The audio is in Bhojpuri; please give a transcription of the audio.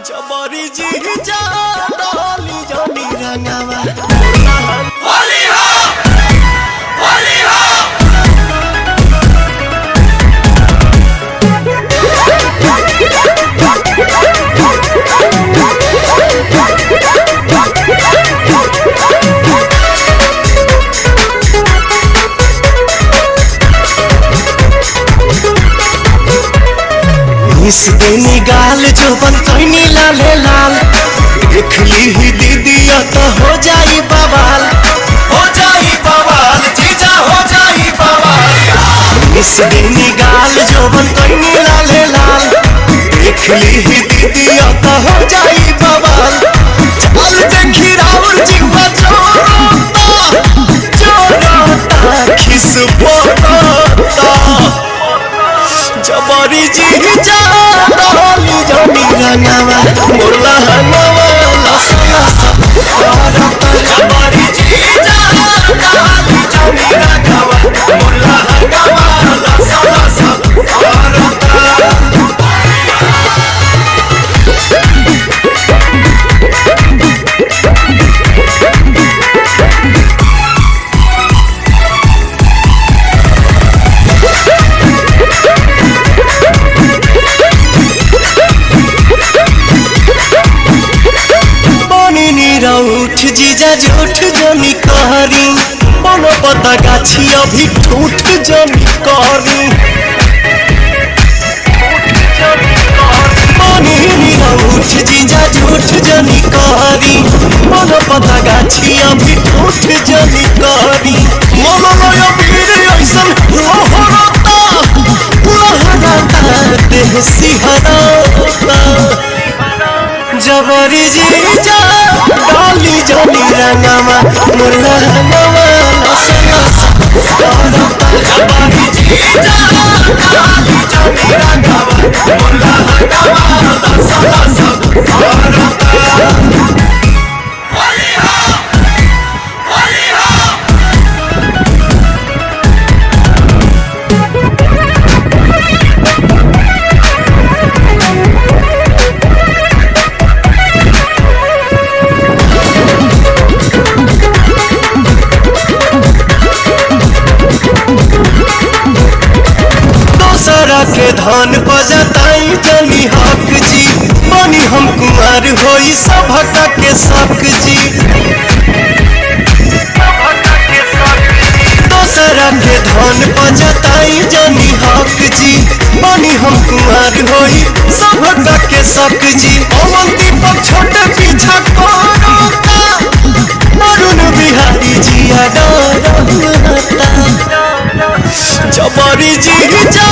जबरी जी जा डाली जानी रंगावा होली हो होली हो इस देनी गाल जो बनतनी लाले लाल देख ली ही दीदी तो हो जाई बवाल जीजा हो जाई बवाल। इस देनी गाल जो बनतनी लाले लाल देख ली ही दीदी तो हो जाई बवाल। चल देखी राउर जीवा जोरोता खिस पोता जबरी जी जा डाली जानी रंगावा मोला हंगावा लसा लसा जबरी जीजा डाली जानी रंगावा मोला हंगावा लसा लसा उठ जीजा झूठ जनी कहरी बनो पता गाछी अभी ठूठ जनी कहरी उठ जीजा झूठ जनी कहरी बनो पता गाछी अभी ठूठ जनी कहरी मनोलय वीर ऐसन लहराता देह सिहराता जबरी जी जा डाली जानी रंगावा मुर्ला हंगावा लसा लसा जबरी जीजा डाली जानी रंगावा मोला हंगावा लसा लसा होली हो होली हो के धन बजताई जनी हक जी बनी हम कुमार होई सभका के शक जी दोसरा के धन बजताई जनी हक जी बनी हम कुमार होई सभका के शक जी अमन दीपक छोटे पीछा करता अरुण बिहारी जिया डरता जबरी जी जा